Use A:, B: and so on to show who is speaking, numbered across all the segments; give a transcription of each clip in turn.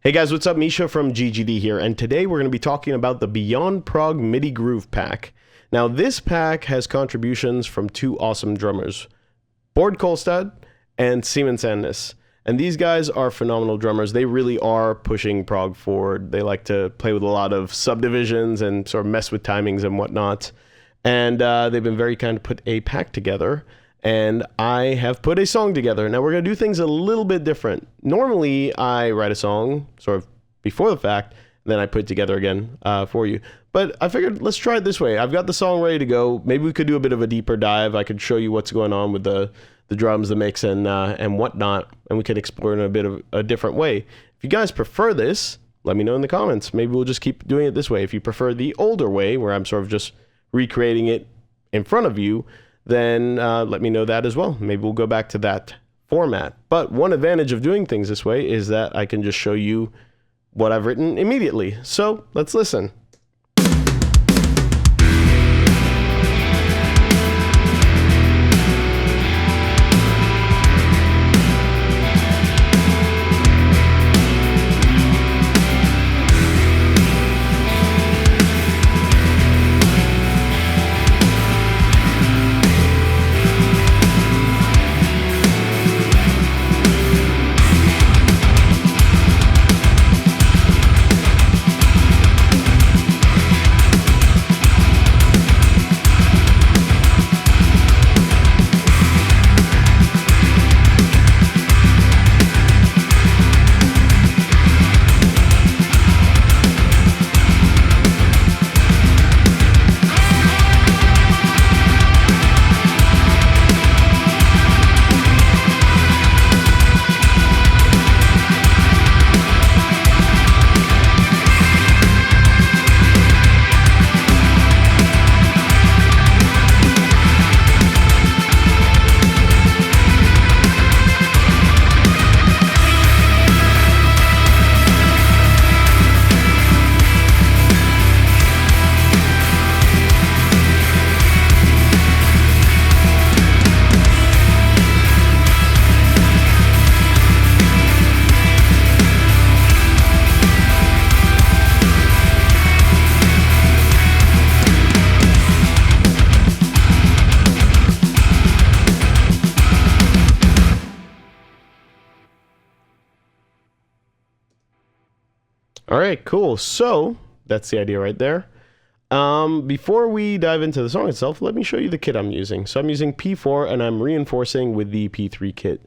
A: Hey guys, what's up? Misha from GGD here, and today we're going to be talking about the Beyond Prog MIDI Groove Pack. Now, this pack has contributions from two awesome drummers, Bård Kolstad and Simen Sandnes. And these guys are phenomenal drummers. They really are pushing prog forward. They like to play with a lot of subdivisions and sort of mess with timings and whatnot. And they've been very kind to put a pack together. And I have put a song together. Now we're going to do things a little bit different. Normally, I write a song sort of before the fact, and then I put it together again for you. But I figured, let's try it this way. I've got the song ready to go. Maybe we could do a bit of a deeper dive. I could show you what's going on with the drums, the mix, and whatnot, and we could explore in a bit of a different way. If you guys prefer this, let me know in the comments. Maybe we'll just keep doing it this way. If you prefer the older way, where I'm sort of just recreating it in front of you, then let me know that as well. Maybe we'll go back to that format. But one advantage of doing things this way is that I can just show you what I've written immediately. So let's listen. All right, cool. So that's the idea right there. Before we dive into the song itself, let me show you the kit I'm using. So I'm using P4 and I'm reinforcing with the P3 kit.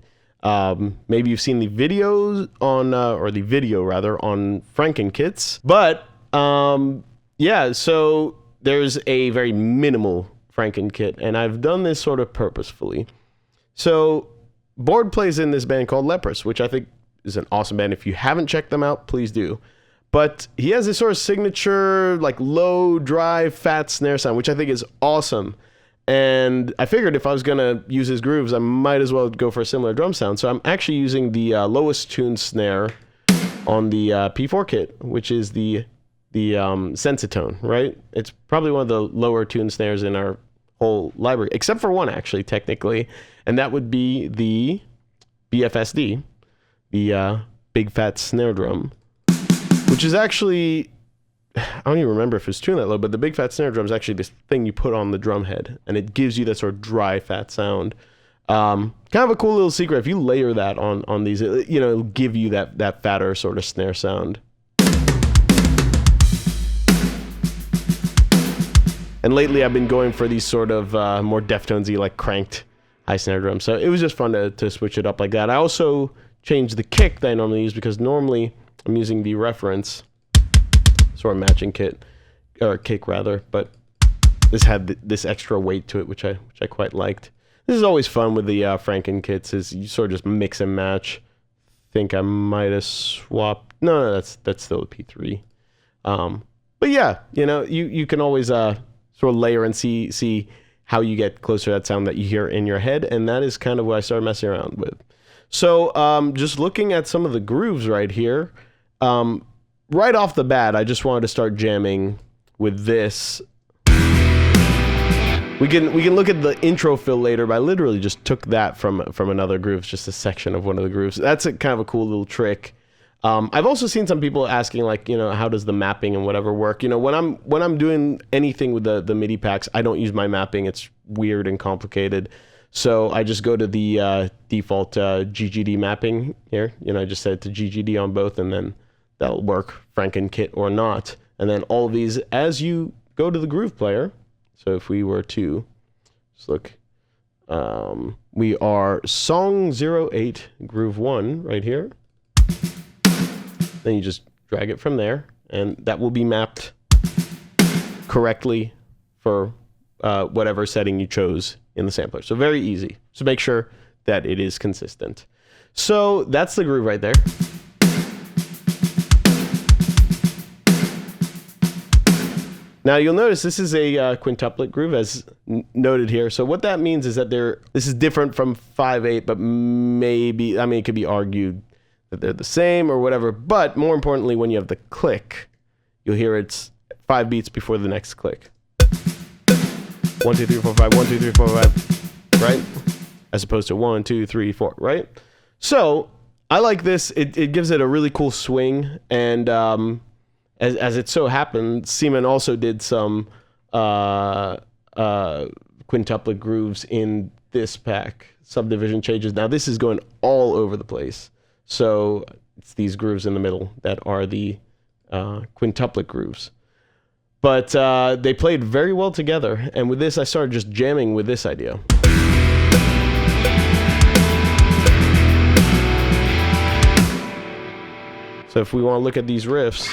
A: Maybe you've seen the videos on, or the video rather, on Franken kits. But yeah, so there's a very minimal Franken kit, and I've done this sort of purposefully. So Bård plays in this band called Leprous, which I think is an awesome band. If you haven't checked them out, please do. But he has this sort of signature, like low, dry, fat snare sound, which I think is awesome. And I figured if I was going to use his grooves, I might as well go for a similar drum sound. So I'm actually using the lowest tuned snare on the P4 kit, which is the Sensitone, right? It's probably one of the lower tuned snares in our whole library, except for one, actually, technically. And that would be the BFSD, the big fat snare drum, which is actually, I don't even remember if it's tuned that low, but the big fat snare drum is actually this thing you put on the drum head, and it gives you that sort of dry, fat sound. Kind of a cool little secret. If you layer that on these, you know, it'll give you that fatter sort of snare sound. And lately I've been going for these sort of more Deftones-y, like cranked high snare drums. So it was just fun to switch it up like that. I also changed the kick that I normally use, because normally I'm using the reference sort of matching kit, or kick rather, but this had this extra weight to it, which I quite liked. This is always fun with the Franken kits, is you sort of just mix and match. Think I might have swapped. No, that's still a P3. But yeah, you know, you can always sort of layer and see how you get closer to that sound that you hear in your head, and that is kind of what I started messing around with. So just looking at some of the grooves right here, right off the bat, I just wanted to start jamming with this. We can look at the intro fill later, but I literally just took that from another groove, just a section of one of the grooves. That's kind of a cool little trick. I've also seen some people asking, like, how does the mapping and whatever work? When I'm doing anything with the MIDI packs, I don't use my mapping. It's weird and complicated. So I just go to the default GGD mapping here. I just set it to GGD on both, and then that'll work, Franken-Kit or not. And then all of these, as you go to the groove player. So if we were to just look, we are song 08 groove 1 right here. Then you just drag it from there, and that will be mapped correctly for whatever setting you chose in the sampler. So very easy. So make sure that it is consistent. So that's the groove right there. Now you'll notice this is a quintuplet groove as noted here. So what that means is that this is different from 5/8, but maybe, it could be argued that they're the same or whatever. But more importantly, when you have the click, you'll hear it's 5 beats before the next click. 1, 2, 3, 4, 5, 1, 2, 3, 4, 5, right? As opposed to 1, 2, 3, 4, right? So I like this. It gives it a really cool swing. And as it so happened, Seaman also did some quintuplet grooves in this pack, subdivision changes. Now this is going all over the place. So it's these grooves in the middle that are the quintuplet grooves. But they played very well together. And with this, I started just jamming with this idea. So if we want to look at these riffs,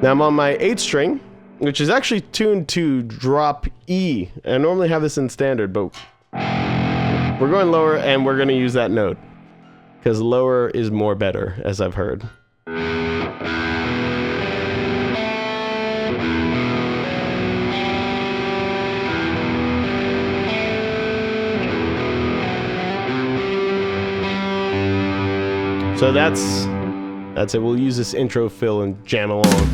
A: now I'm on my 8th string, which is actually tuned to drop E. I normally have this in standard, but we're going lower, and we're going to use that note because lower is more better, as I've heard. So that's it. We'll use this intro fill and jam along.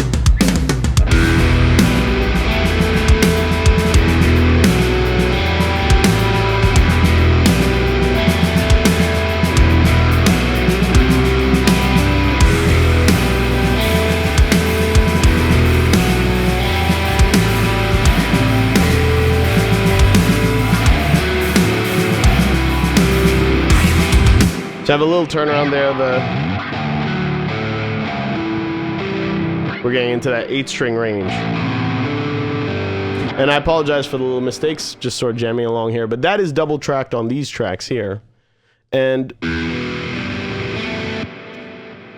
A: So I have a little turnaround there. We're getting into that 8th string range. And I apologize for the little mistakes, just sort of jamming along here. But that is double tracked on these tracks here. And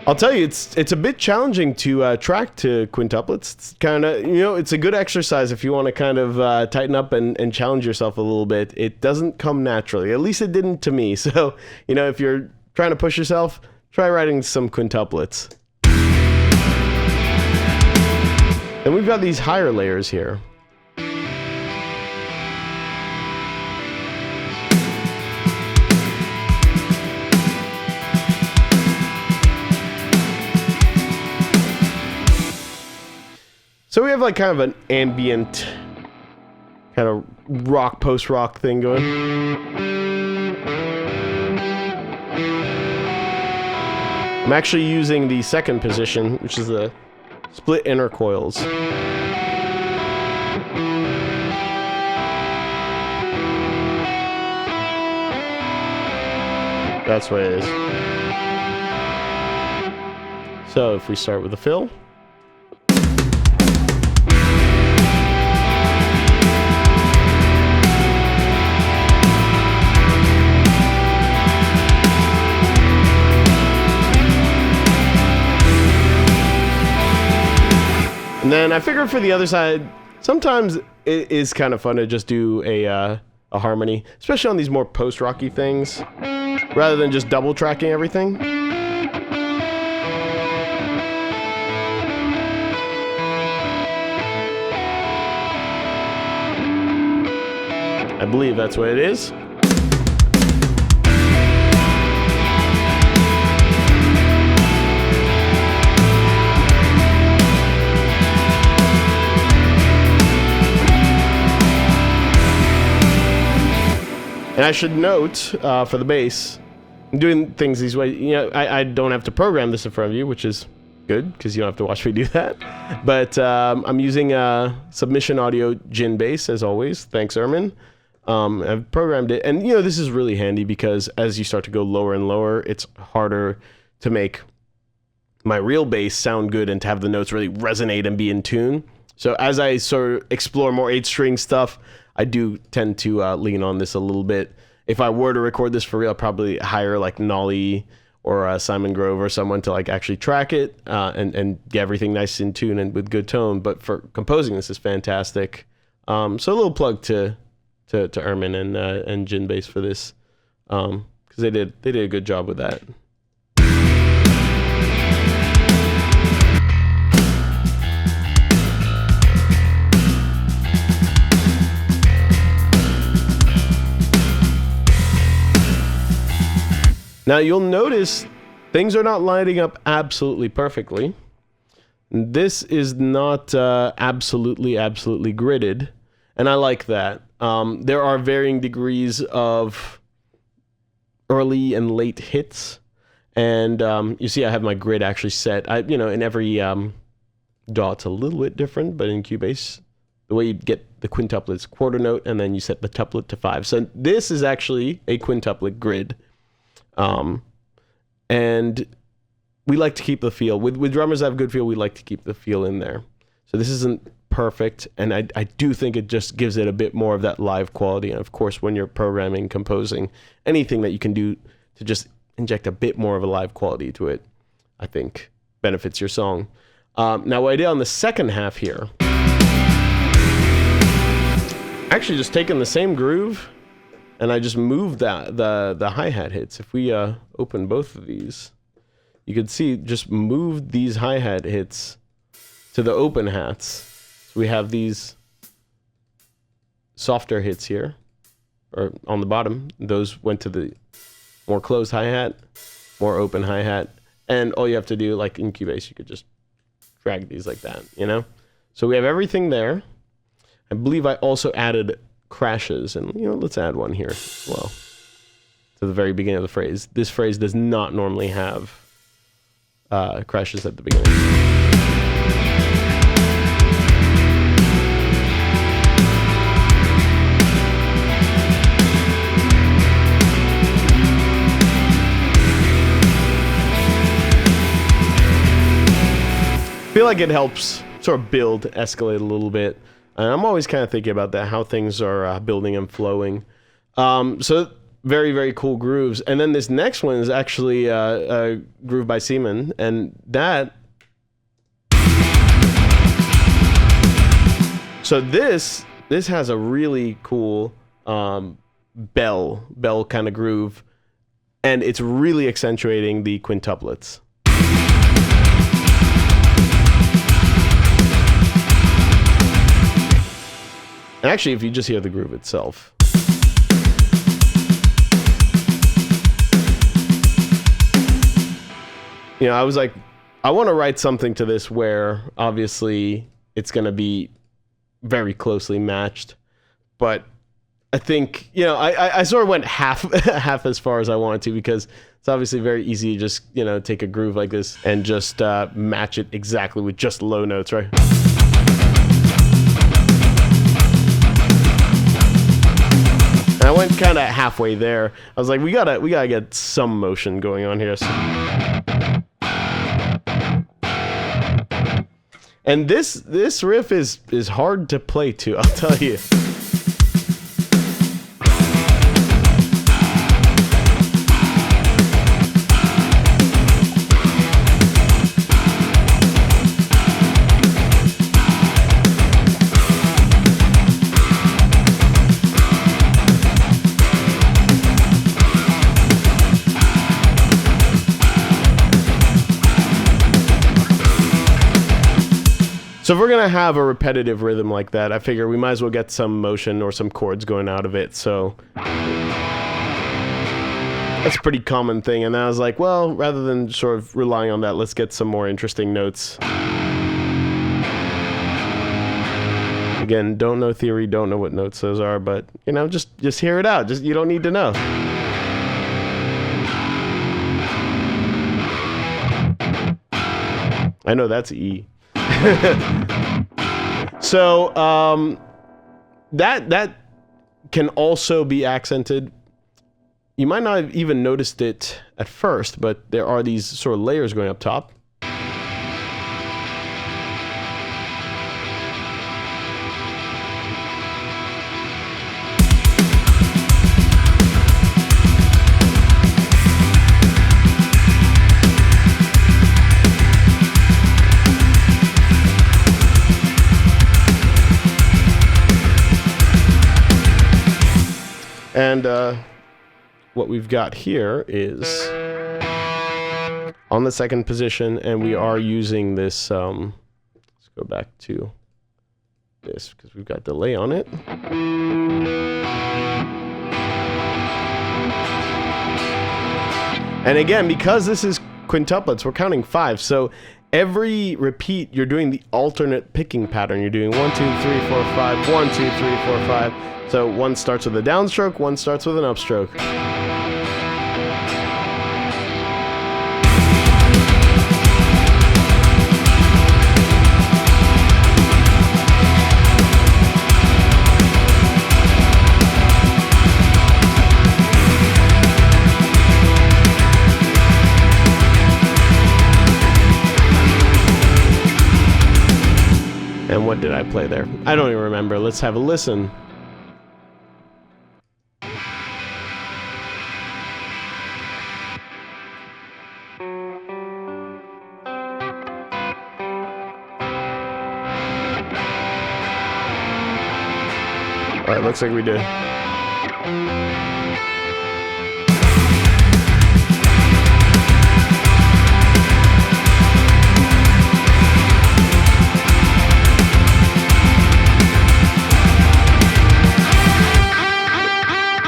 A: I'll tell you, it's a bit challenging to track to quintuplets. It's kind of, it's a good exercise if you want to kind of tighten up and challenge yourself a little bit. It doesn't come naturally. At least it didn't to me. So, if you're trying to push yourself, try writing some quintuplets. Then we've got these higher layers here. So we have like kind of an ambient, kind of rock, post-rock thing going. I'm actually using the second position, which is the split inner coils. That's what it is. So if we start with the fill. And then I figured for the other side, sometimes it is kind of fun to just do a harmony, especially on these more post-rocky things, rather than just double tracking everything. I believe that's what it is. And I should note, for the bass, I'm doing things these ways. You know, I don't have to program this in front of you, which is good, because you don't have to watch me do that. But I'm using Submission Audio Gin Bass, as always. Thanks, Ermin. I've programmed it. And, you know, this is really handy, because as you start to go lower and lower, it's harder to make my real bass sound good and to have the notes really resonate and be in tune. So as I sort of explore more 8-string stuff, I do tend to lean on this a little bit. If I were to record this for real, I'd probably hire like Nolly or Simon Grove or someone to like actually track it and get everything nice in tune and with good tone. But for composing, this is fantastic. So a little plug to Ermin and Gin Bass for this, because they did a good job with that. Now you'll notice things are not lining up absolutely perfectly. This is not absolutely gridded, and I like that. There are varying degrees of early and late hits, and you see I have my grid actually set. In every DAW it's a little bit different, but in Cubase, the way you get the quintuplet's quarter note, and then you set the tuplet to 5. So this is actually a quintuplet grid. And we like to keep the feel. With drummers that have good feel, we like to keep the feel in there. So this isn't perfect, and I do think it just gives it a bit more of that live quality. And of course, when you're programming, composing, anything that you can do to just inject a bit more of a live quality to it, I think benefits your song. Now what I did on the second half here, actually just taking the same groove, and I just moved the hi-hat hits. If we open both of these, you can see just moved these hi-hat hits to the open hats. So we have these softer hits here, or on the bottom. Those went to the more closed hi-hat, more open hi-hat. And all you have to do, like in Cubase, you could just drag these like that, you know? So we have everything there. I believe I also added crashes, and let's add one here as well to the very beginning of the phrase. This phrase does not normally have crashes at the beginning. I feel like it helps sort of escalate a little bit. And I'm always kind of thinking about that, how things are building and flowing. So very, very cool grooves. And then this next one is actually a groove by Seaman. And that... So this has a really cool bell kind of groove. And it's really accentuating the quintuplets. And actually, if you just hear the groove itself. I was like, I want to write something to this where obviously it's going to be very closely matched. But I think, I sort of went half as far as I wanted to, because it's obviously very easy to just, take a groove like this and just match it exactly with just low notes, right? I went kind of halfway there. I was like, we gotta get some motion going on here. And this riff is hard to play to, I'll tell you. So if we're going to have a repetitive rhythm like that, I figure we might as well get some motion or some chords going out of it. So that's a pretty common thing. And then I was like, well, rather than sort of relying on that, let's get some more interesting notes. Again, don't know theory, don't know what notes those are, but you know, just hear it out. You don't need to know. I know that's E. So that can also be accented. You might not have even noticed it at first, but there are these sort of layers going up top. And what we've got here is on the second position, and we are using this, let's go back to this because we've got delay on it. And again, because this is quintuplets, we're counting 5. So every repeat, you're doing the alternate picking pattern. You're doing 1, 2, 3, 4, 5, 1, 2, 3, 4, 5. So one starts with a downstroke, one starts with an upstroke. And what did I play there? I don't even remember. Let's have a listen. All right, looks like we did.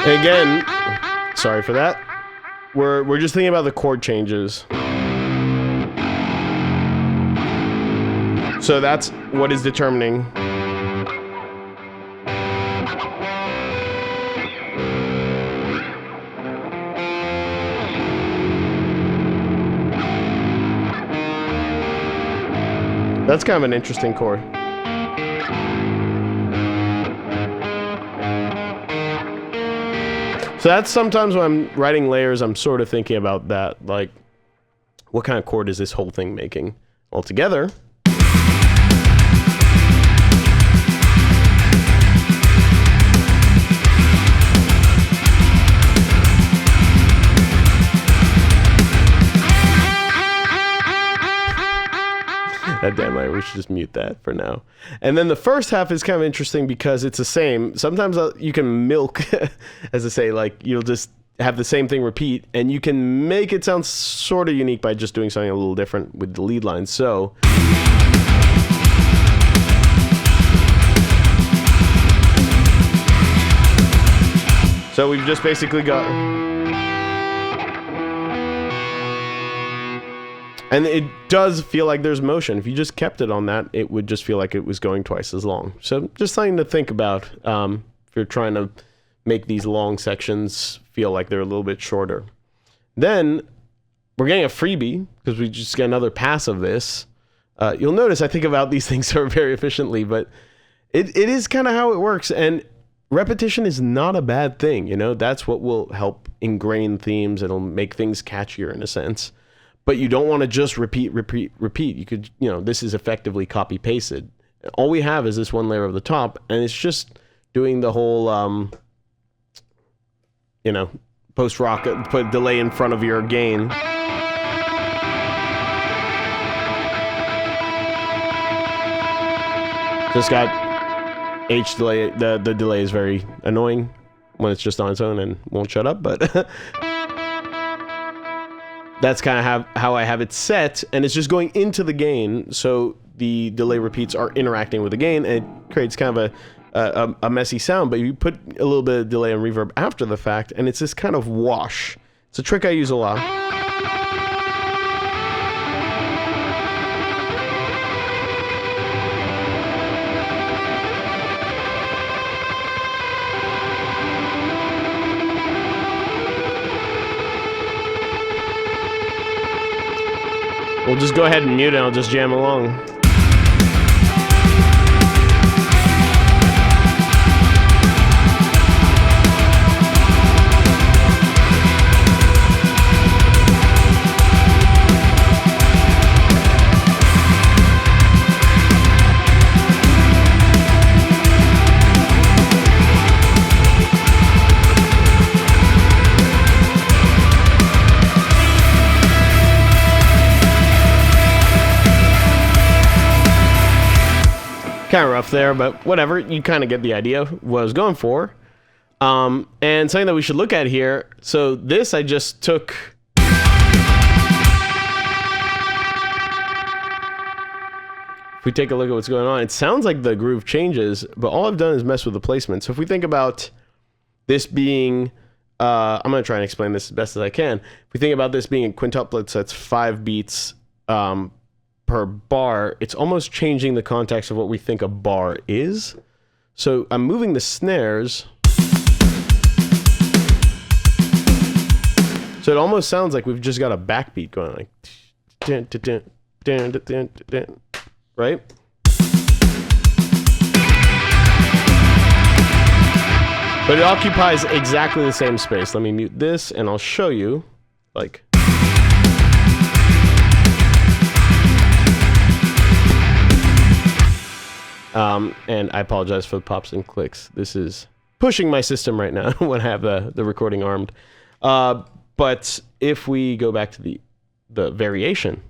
A: Again, sorry for that. We're just thinking about the chord changes. So that's what is determining. That's kind of an interesting chord. So that's sometimes when I'm writing layers, I'm sort of thinking about that, like, what kind of chord is this whole thing making altogether? God damn it, we should just mute that for now. And then the first half is kind of interesting because it's the same. Sometimes you can milk, as I say, like you'll just have the same thing repeat, and you can make it sound sort of unique by just doing something a little different with the lead line. So we've just basically got... And it does feel like there's motion. If you just kept it on that, it would just feel like it was going twice as long. So just something to think about if you're trying to make these long sections feel like they're a little bit shorter. Then we're getting a freebie because we just get another pass of this. You'll notice I think about these things very efficiently, but it is kind of how it works. And repetition is not a bad thing. You know, that's what will help ingrain themes. It'll make things catchier in a sense. But you don't want to just repeat. You could, you know, this is effectively copy pasted. All we have is this one layer of the top, and it's just doing the whole, you know, post rock, put delay in front of your gain. Just got H delay. The delay is very annoying when it's just on its own and won't shut up, but. That's kind of how I have it set, and it's just going into the gain, so the delay repeats are interacting with the gain, and it creates kind of a messy sound, but you put a little bit of delay and reverb after the fact, and it's this kind of wash. It's a trick I use a lot. We'll just go ahead and mute it, and I'll just jam along. Kind of rough there, but whatever. You kind of get the idea of what I was going for. And something that we should look at here. So this I just took. If we take a look at what's going on, it sounds like the groove changes, but all I've done is mess with the placement. So if we think about this being, I'm going to try and explain this as best as I can. If we think about this being in quintuplets, that's 5 beats per bar, it's almost changing the context of what we think a bar is. So I'm moving the snares. So it almost sounds like we've just got a backbeat going, like, dun, dun, dun, dun, dun, dun, dun, right? But it occupies exactly the same space. Let me mute this and I'll show you, like. And I apologize for the pops and clicks. This is pushing my system right now when I have the recording armed. But if we go back to the variation.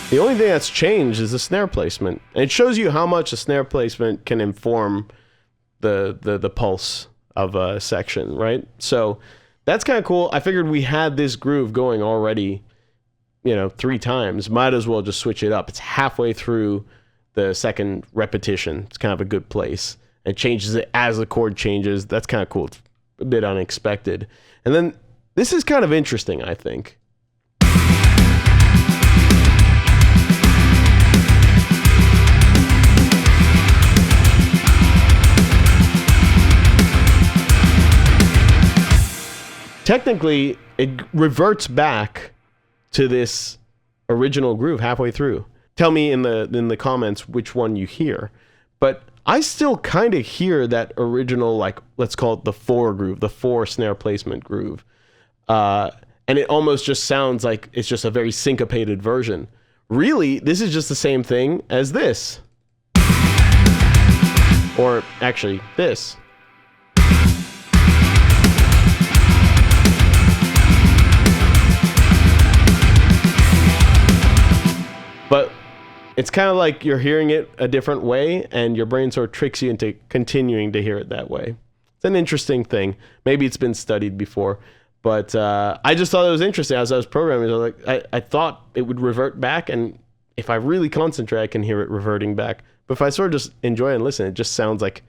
A: The only thing that's changed is the snare placement. And it shows you how much a snare placement can inform the pulse of a section, right? So that's kind of cool. I figured we had this groove going already, 3 times. Might as well just switch it up. It's halfway through the second repetition. It's kind of a good place. It changes it as the chord changes. That's kind of cool. It's a bit unexpected. And then this is kind of interesting, I think. Technically, it reverts back to this original groove halfway through. Tell me in the comments which one you hear. But I still kind of hear that original, like, let's call it the 4 groove, the 4 snare placement groove. And it almost just sounds like it's just a very syncopated version. Really, this is just the same thing as this. Or actually, this. But it's kind of like you're hearing it a different way, and your brain sort of tricks you into continuing to hear it that way. It's an interesting thing. Maybe it's been studied before, but I just thought it was interesting. As I was programming, I thought it would revert back, and if I really concentrate, I can hear it reverting back. But if I sort of just enjoy and listen, it just sounds like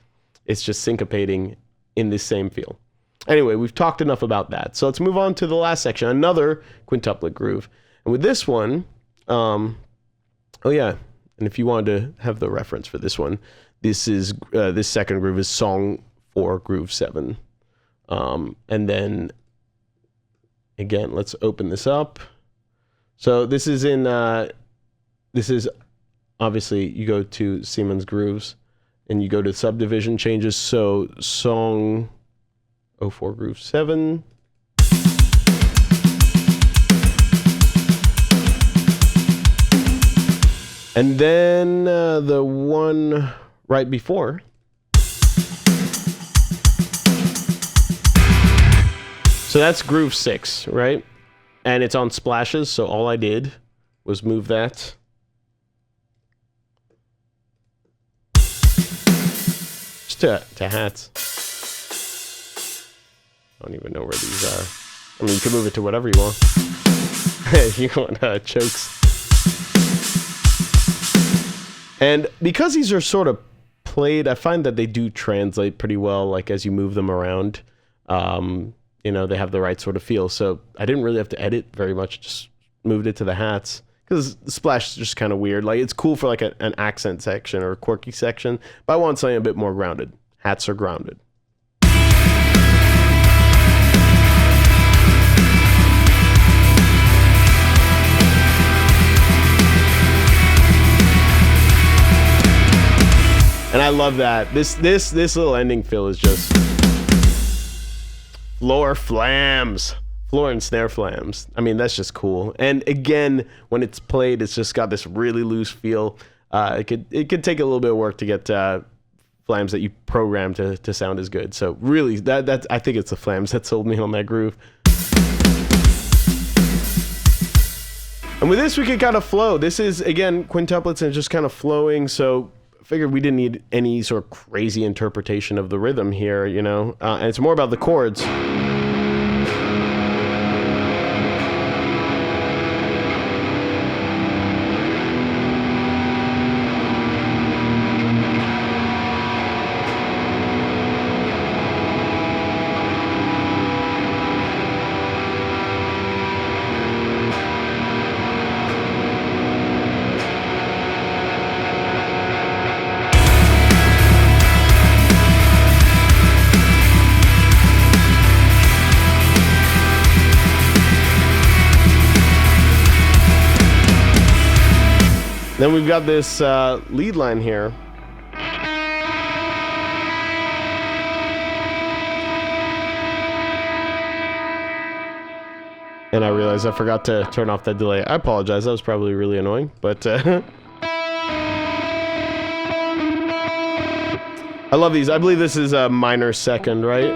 A: it's just syncopating in this same feel. Anyway, we've talked enough about that. So let's move on to the last section, another quintuplet groove. And with this one, oh yeah, and if you wanted to have the reference for this one, this second groove is song 4, groove 7. And then, again, let's open this up. So this is obviously, you go to Siemens Grooves, and you go to subdivision changes, so song 04, groove 7. And then the one right before. So that's groove 6, right? And it's on splashes, so all I did was move that. Just to hats. I don't even know where these are. I mean, you can move it to whatever you want. You want chokes. And because these are sort of played, I find that they do translate pretty well, like as you move them around. They have the right sort of feel. So I didn't really have to edit very much, just moved it to the hats. Because the splash is just kind of weird. Like, it's cool for like an accent section or a quirky section, but I want something a bit more grounded. Hats are grounded. And I love that. This little ending fill is just floor flams. Floor and snare flams. I mean, that's just cool. And again, when it's played, it's just got this really loose feel. It could take a little bit of work to get flams that you program to sound as good. So really, that I think it's the flams that sold me on that groove. And with this, we could kind of flow. This is, again, quintuplets and just kind of flowing. So I figured we didn't need any sort of crazy interpretation of the rhythm here, you know? And it's more about the chords. Then we've got this lead line here. And I realized I forgot to turn off that delay. I apologize, that was probably really annoying, but I love these. I believe this is a minor second, right?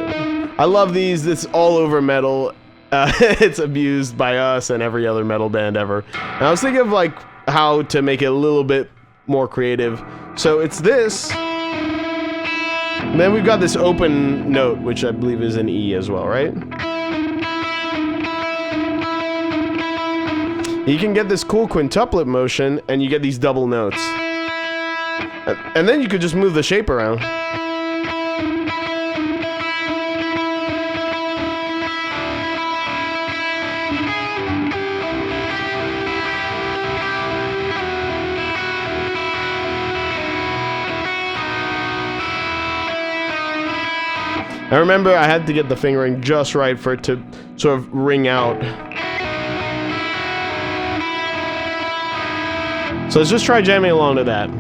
A: I love these. This all over metal. It's abused by us and every other metal band ever. And I was thinking of like how to make it a little bit more creative. So it's this. And then we've got this open note, which I believe is an E as well, right? You can get this cool quintuplet motion and you get these double notes. And then you could just move the shape around. I remember I had to get the fingering just right for it to sort of ring out. So let's just try jamming along to that.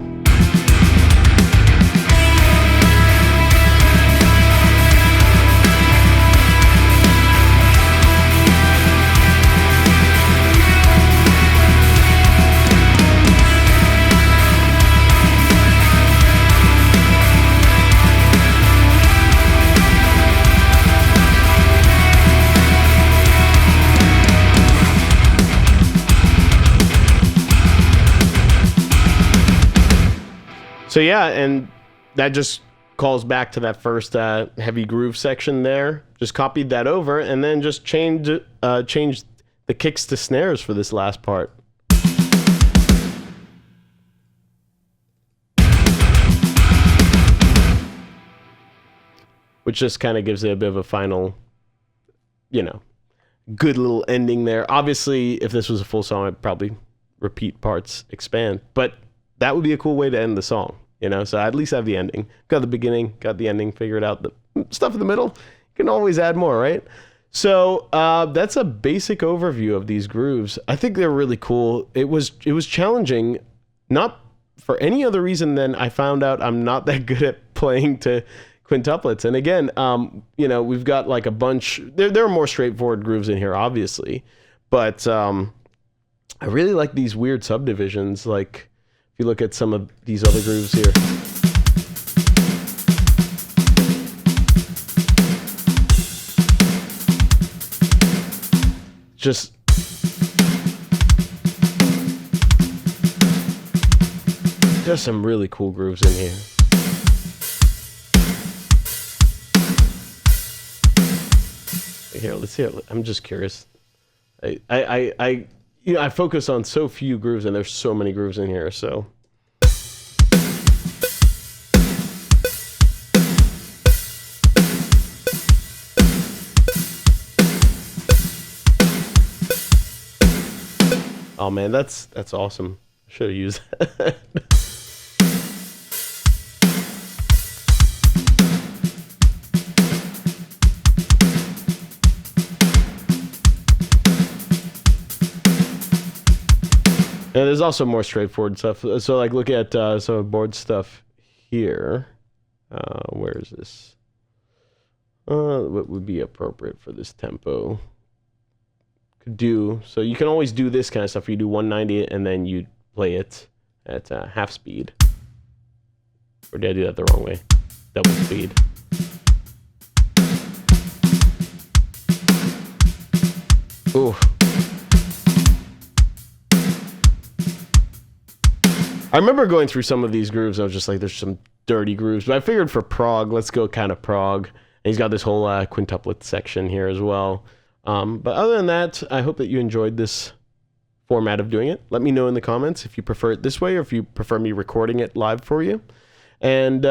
A: So yeah, and that just calls back to that first heavy groove section there. Just copied that over and then just changed the kicks to snares for this last part. Which just kind of gives it a bit of a final, you know, good little ending there. Obviously, if this was a full song, I'd probably repeat parts, expand. But that would be a cool way to end the song. You know, so I at least have the ending. Got the beginning, got the ending figured out. The stuff in the middle, you can always add more, right? So that's a basic overview of these grooves. I think they're really cool. It was challenging, not for any other reason than I found out I'm not that good at playing to quintuplets. And again, you know, we've got like a bunch. There are more straightforward grooves in here, obviously, but I really like these weird subdivisions, like. If you look at some of these other grooves here. Just there's some really cool grooves in here. Here, let's hear it. I'm just curious. You know, I focus on so few grooves, and there's so many grooves in here, so. Oh man, that's awesome. Should have used that. And there's also more straightforward stuff. So like look at some of Board's stuff here. Where is this? What would be appropriate for this tempo? Could do, so you can always do this kind of stuff. You do 190 and then you play it at half speed. Or did I do that the wrong way? Double speed. Ooh. I remember going through some of these grooves. I was just like, there's some dirty grooves. But I figured for prog, let's go kind of prog. And he's got this whole quintuplet section here as well. But other than that, I hope that you enjoyed this format of doing it. Let me know in the comments if you prefer it this way or if you prefer me recording it live for you. And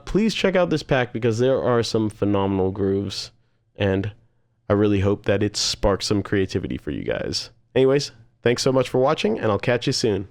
A: please check out this pack because there are some phenomenal grooves. And I really hope that it sparks some creativity for you guys. Anyways, thanks so much for watching, and I'll catch you soon.